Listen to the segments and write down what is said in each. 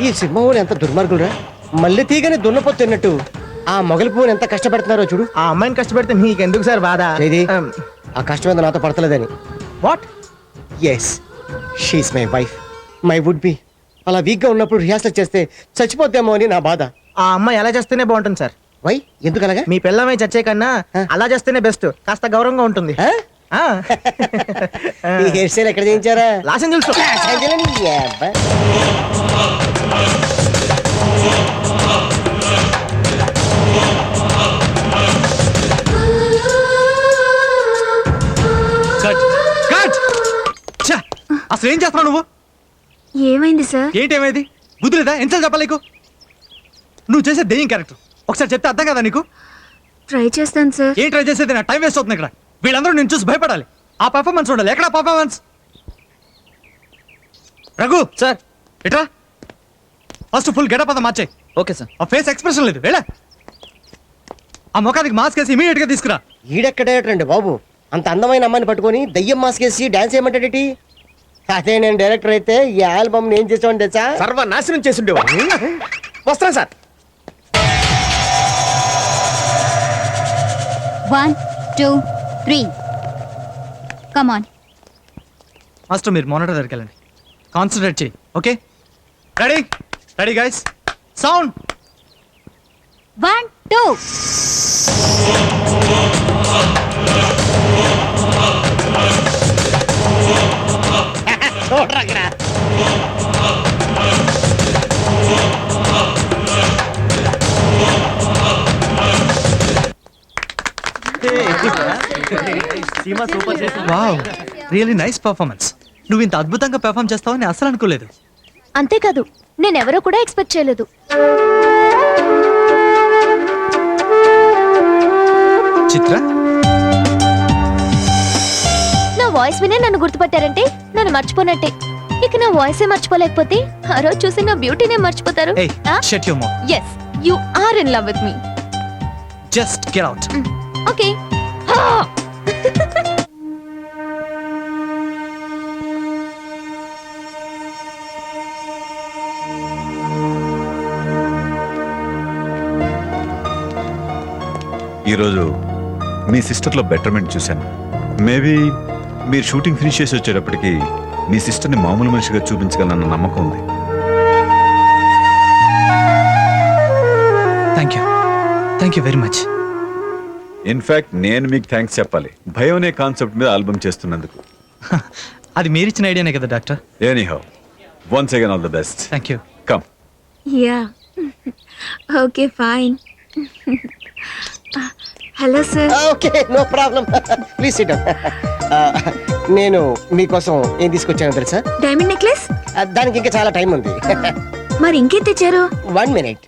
ఈ సినిమా వాళ్ళు ఎంత దుర్మార్గులురా, మళ్ళీ తీగని దున్నపోతున్నట్టు ఆ మొగలి పువ్వుని ఎంత కష్టపెడుతున్నారో చూడు. ఆ అమ్మాయిని కష్టపెడితే మీకెందుకు సార్ బాధ? ఆ కష్టం మీద నాతో పడతలేదని. What? Yes, she is my wife, my would be. అలా వీక్గా ఉన్నప్పుడు రిహార్సల్ చేస్తే చచ్చిపోద్దేమో అని నా బాధ. ఆ అమ్మాయి ఎలా చేస్తేనే బాగుంటుంది సార్. వై, ఎందుకు అలాగా? మీ పిల్లమై చచ్చే కన్నా అలా చేస్తేనే బెస్ట్, కాస్త గౌరవంగా ఉంటుంది. ఈ హెయిర్ స్టైల్ ఎక్కడ చేయించారా? లాస్ ఏంజల్స్ లో. అసలు ఏం చేస్తున్నావు నువ్వు? ఏమైంది సార్? ఏంటేమైంది? బుద్ధి లేదా? ఎంత చెప్పాలి నీకు? నువ్వు చేసే దెయ్యం క్యారెక్టర్ ఒకసారి చెప్తే అర్థం కదా నీకు? ట్రై చేస్తాను సార్. ఏం ట్రై చేసేది? నా టైం వేస్ట్ అవుతుంది ఇక్కడ. వీళ్ళందరూ నేను చూసి భయపడాలి. ఆ పర్ఫార్మెన్స్ ఉండాలి. ఎక్కడ పర్ఫార్మెన్స్? రఘు సార్, ఇట్రా. ఫస్ట్ ఫుల్ గెటప్ అంతా మార్చేయి. Okay sir. ఆ ఫేస్ ఎక్స్ప్రెషన్ లేదు. వెళ్ళా ఆ ముఖానికి మాస్క్ వేసి ఇమీడియట్ గా తీసుకురా. ఈడెక్కడేటండి బాబు, అంత అందమైన అమ్మాయిని పట్టుకొని దయ్యం మాస్క్ వేసి డాన్స్ చేయమంటాడేటి? అదే నేను డైరెక్టర్ అయితే ఈ ఆల్బమ్ నేను చేసాను తెలుసా? సర్వనాశనం చేసి ఉండేవా? వస్తున్నా సార్. 1 2 3 come on. మాస్టర్ మీరు మానిటర్ దగ్గరికి వెళ్ళండి. కాన్సన్ట్రేట్ చేయి. Okay, ready? Ready guys, sound. 1 2. Wow, really nice performance. నువ్వు ఇంత అద్భుతంగా పెర్ఫార్మ్ చేస్తావని అసలు అనుకోలేదు. అంతేకాదు, నేనెవరో కూడా ఎక్స్పెక్ట్ చేయలేదు. చిత్ర, నా వాయిస్ వినే నన్ను గుర్తుపట్టారంటే నన్ను మర్చిపోనట్టే. ఇక నా వాయిసే మర్చిపోలేకపోతే ఆ రోజు చూసి నా బ్యూటీనే మర్చిపోతారు. hey, shut your mouth. Yes, you are in love with me. Just get out. Okay. ఈరోజు మీ సిస్టర్లో బెటర్మెంట్ చూశాను. మేబీ మీరు షూటింగ్ ఫినిష్ చేసి వచ్చేటప్పటికి మీ సిస్టర్ని మామూలు మనిషిగా చూపించగలనన్న నమ్మకం ఉంది. Thank you very much. In fact నేను మీకు థ్యాంక్స్ చెప్పాలి, భయం అనే కాన్సెప్ట్ మీద ఆల్బమ్ చేస్తున్నందుకు. అది మీరిచ్చిన ఐడియానే కదా doctor. Anyhow, once again all the best. Thank you. Come. Yeah. Okay, fine. Hello sir. Okay, no problem, please sit down. నేను మీకోసం ఏం తీసుకొచ్చానో తెలుసా? Diamond necklace. దానికి ఇంకా చాలా టైం ఉంది. మరి ఇంకేం తెచ్చారు? 1 minute.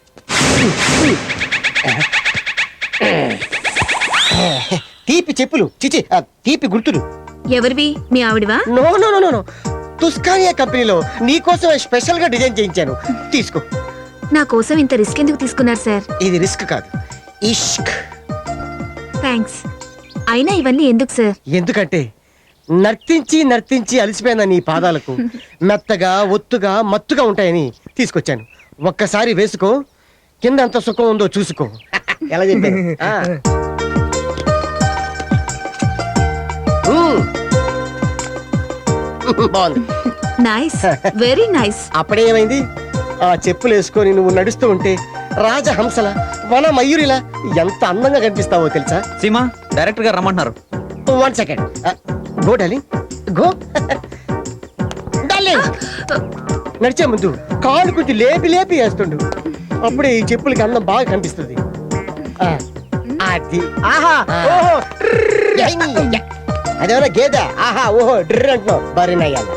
తీపి చెప్పులు, చిచి తీపి గుర్తులు. ఎవరివి? మీ ఆవిడవా? నో నో నో నో, తుస్కానియా కంపెనీలో నీకోసం స్పెషల్ గా డిజైన్ చేయించాను, తీసుకో. నా కోసం ఇంత రిస్క్ ఎందుకు తీసుకున్నారు సార్? ఇది రిస్క్ కాదు, ఇష్క్. థ్యాంక్స్. అయినా ఇవన్నీ ఎందుకు సార్? ఎందుకంటే నర్తించి నర్తించి అలసిపోయిన నీ పాదాలకు మెత్తగా ఒత్తుగా మత్తుగా ఉంటాయని తీసుకొచ్చాను. ఒక్కసారి వేసుకో, కింద ఎంత సుఖం ఉందో చూసుకో. ఎలా చెప్పాను? బాగుంది. Nice, very nice. అప్పుడే ఏమైంది? ఆ చెప్పులు వేసుకొని నువ్వు నడుస్తూ ఉంటే రాజహంసల వన మయూరిలా ఎంత అందంగా కనిపిస్తావో తెలుసా? సీమా, డైరెక్టర్ గారు రమ్మంటున్నారు. 1 second. Go darling, go. Darling, నడిచే ముందు కాళ్ళు కొంచెం లేపి లేపి వేస్తుండు, అప్పుడే ఈ చెప్పులకి అందం బాగా కనిపిస్తుంది. అది ఆహా, ఓహో, అదేమన్నా గేదె? ఆహా ఓహో డ్రిర్ అంటున్నావు, బరినయ్యాల.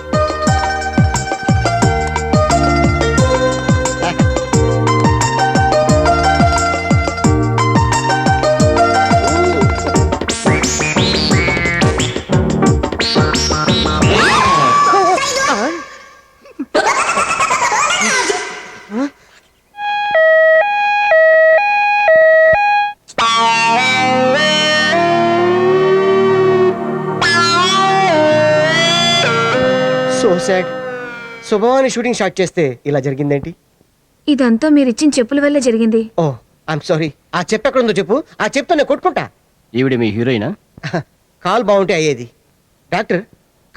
సాడ్. శుభవాని షూటింగ్ స్టార్ట్ చేస్తే ఇలా జరిగిందేంటి? ఇదంతా మీరిచ్చిన చెప్పుల వల్ల జరిగింది. ఓ ఐఎమ్ సారీ. ఆ చెప్పు ఎక్కడుందో చెప్పు. ఆ చెప్తా నేను కొట్టుకుంటా. ఈవిడ మీ హీరోయినా? కాలు బాగుంటే అయ్యేది. డాక్టర్,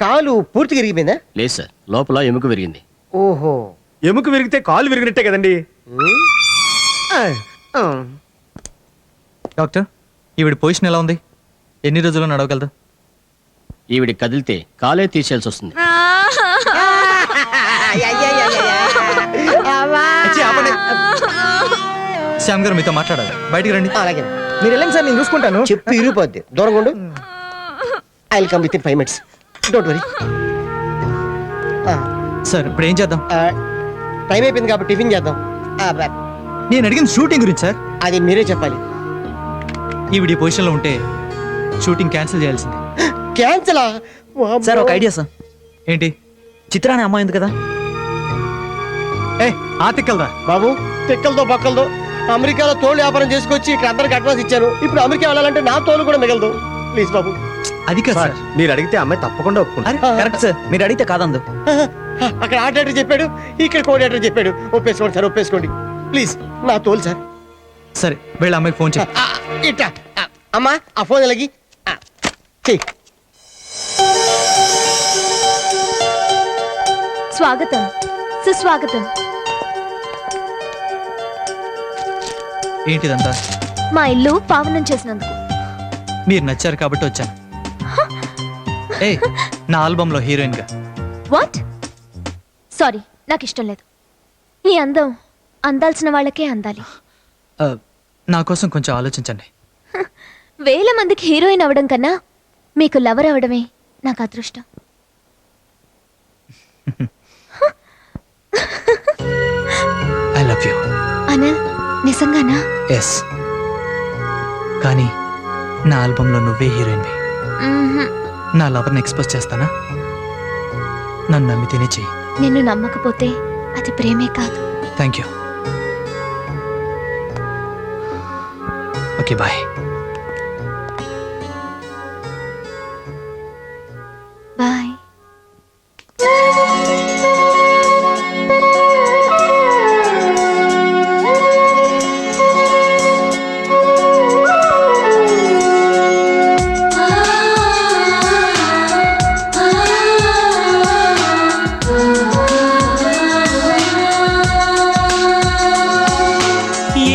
కాలు పూర్తిగా ఇరిగిపోయిందా? లేదు సార్, లోపల ఎముక విరిగింది. ఓహో. ఎముక విరిగితే కాలు విరిగినట్టే కదండి. డాక్టర్, ఈవిడ పొజిషన్ ఎలా ఉంది? ఎన్ని రోజుల్లో నడవగలదు? ఈవిడ కదిలితే కాలే తీసేయాల్సి వస్తుంది. శ్యామ్ గారు మీతో మాట్లాడాలి, బయటికి రండి. అలాగే. మీరు వెళ్ళండి సార్, నేను చూసుకుంటాను. చెప్పు ఇరిగిపోద్ది. దూరంగా ఉండు. I will come with in 5 minutes. Don't worry. Sir ఇప్పుడు ఏం చేద్దాం? టైం అయిపోయింది కాబట్టి టిఫిన్ చేద్దాం. నేను అడిగింది షూటింగ్ గురించి సార్. అది మీరే చెప్పాలి. ఈవిడ ఈ పొజిషన్లో ఉంటే షూటింగ్ క్యాన్సిల్ చేయాల్సింది. క్యాన్సలా? సార్ ఒక ఐడియా సార్. ఏంటి? చిత్రాన్ని అమ్మాయి ఉంది కదా, ఏ ఆతికల్దా బాబు, తిక్కలతో పక్కలతో అమెరికాలో తోలు వ్యాపారం చేసుకొచ్చి ఇక్కడ అందరికి అడ్వాన్స్ ఇచ్చాను. ఇప్పుడు అమెరికా వెళ్ళాలంటే నా తోలు కూడా మిగలదు. ప్లీజ్ బాబు. అది కాదు సార్. మీరు అడిగితే అమ్మాయి తప్పకుండా ఒప్పుకుంటారు. కరెక్ట్ సార్, మీరు అడిగితే కాదందు. అక్కడ ఆర్ట్ డైరెక్టర్ చెప్పాడు, ఇక్కడ కోఆర్డినేటర్ చెప్పాడు. ఒప్పేసుకోండి సార్, ఒప్పేసుకోండి ప్లీజ్. నా తోలు సార్. సరే వెళ్ళి అమ్మాయికి ఫోన్ చేయి. ఇట్లా అమ్మా, ఆ ఫోన్ ఎలాగి చెయ్యి. స్వాగతం, సుస్వాగతం. ఏంటిదంతా? మా ఇల్లు పావనం చేసినందుకు. మీరు నచ్చారు కాబట్టి వచ్చాను. ఏ నా ఆల్బంలో హీరోయిన్ గా. వాట్? సారీ, నాకు ఇష్టం లేదు. ఈ అందం అందాల్సిన వాళ్ళకే అందాలి. నా కోసం కొంచెం ఆలోచించండి. వేల మందికి హీరోయిన్ అవడం కన్నా మీకు లవర్ అవడమే నాకు అదృష్టం. I love you. అనిల్, నిజంగానా? ఎస్. కానీ నా ఆల్బంలో నువ్వే హీరోయిన్వి. మ్మ్హ్మ్. నా లవర్ని ఎక్స్పోజ్ చేస్తానా? నన్ను నమ్మితేనే చెయ్యి. నిన్ను నమ్మకపోతే అది ప్రేమే కాదు. Thank you. Okay bye. Bye.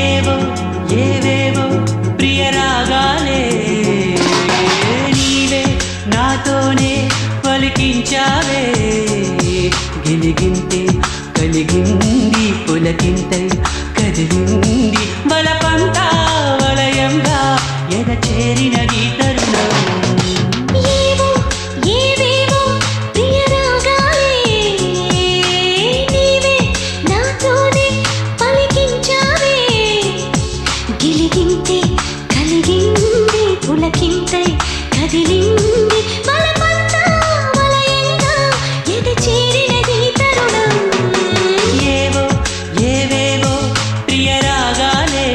ఏవో ఏవేవో ప్రియ రాగాలే నీవే నాతోనే పలికించావే. గిలిగింతే కలిగింది పులకింతై కదిలింది బలపంతా వలయంగా ఎద చేరినది తరుణం. ఏవో ఏవేవో ప్రియ రాగాలే నీవే నాతోనే పలికించావే. గిలిగింతే కలిగింది పులకింతై కదిలింది బలపంతా వలయంగా ఎద చేరినది తరుణం. ఏవో ఏవేవో ప్రియ రాగాలే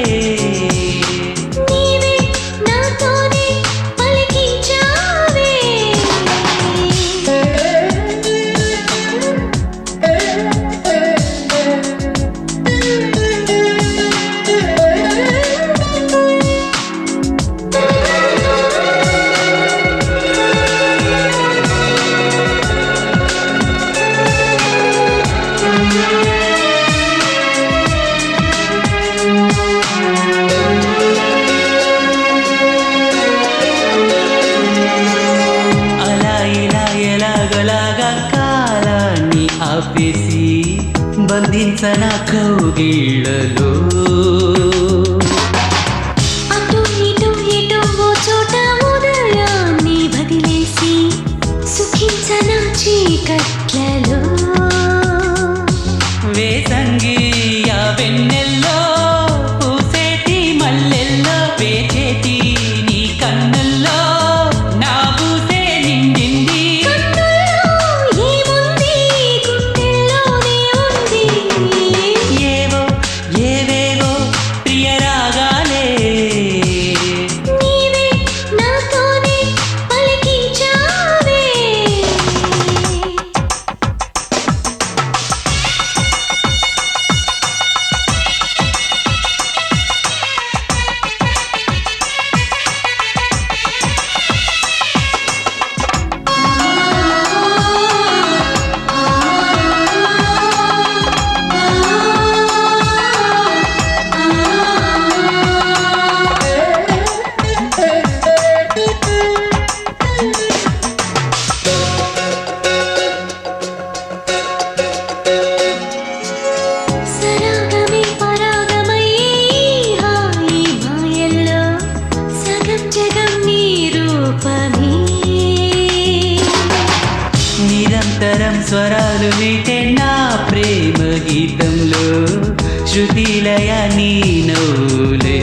నీవే నాతోనే పలికించావే. అలా ఇలా ఎలాగలాగా కాలాన్ని ఆపేసి బంధించన కౌగిళ్ళలో. అటు ఇటు ఎటు ఓ చోట ఉదయాన్ని వదిలేసి సుఖించన చీకట్లలో. వేసంగి ఆ వెన్నెల్లో పూసేటి మల్లెల్లో వేచేటి నీ కన్నుల్లో నా పూసే నిండింది. కన్నుల్లో ఏముంది, గుండెల్లోనే ఉంది. ఏవో ఏవేవో స్వరాలు మీటే నా ప్రేమ గీతంలో శృతిలయ నీ నవ్వులే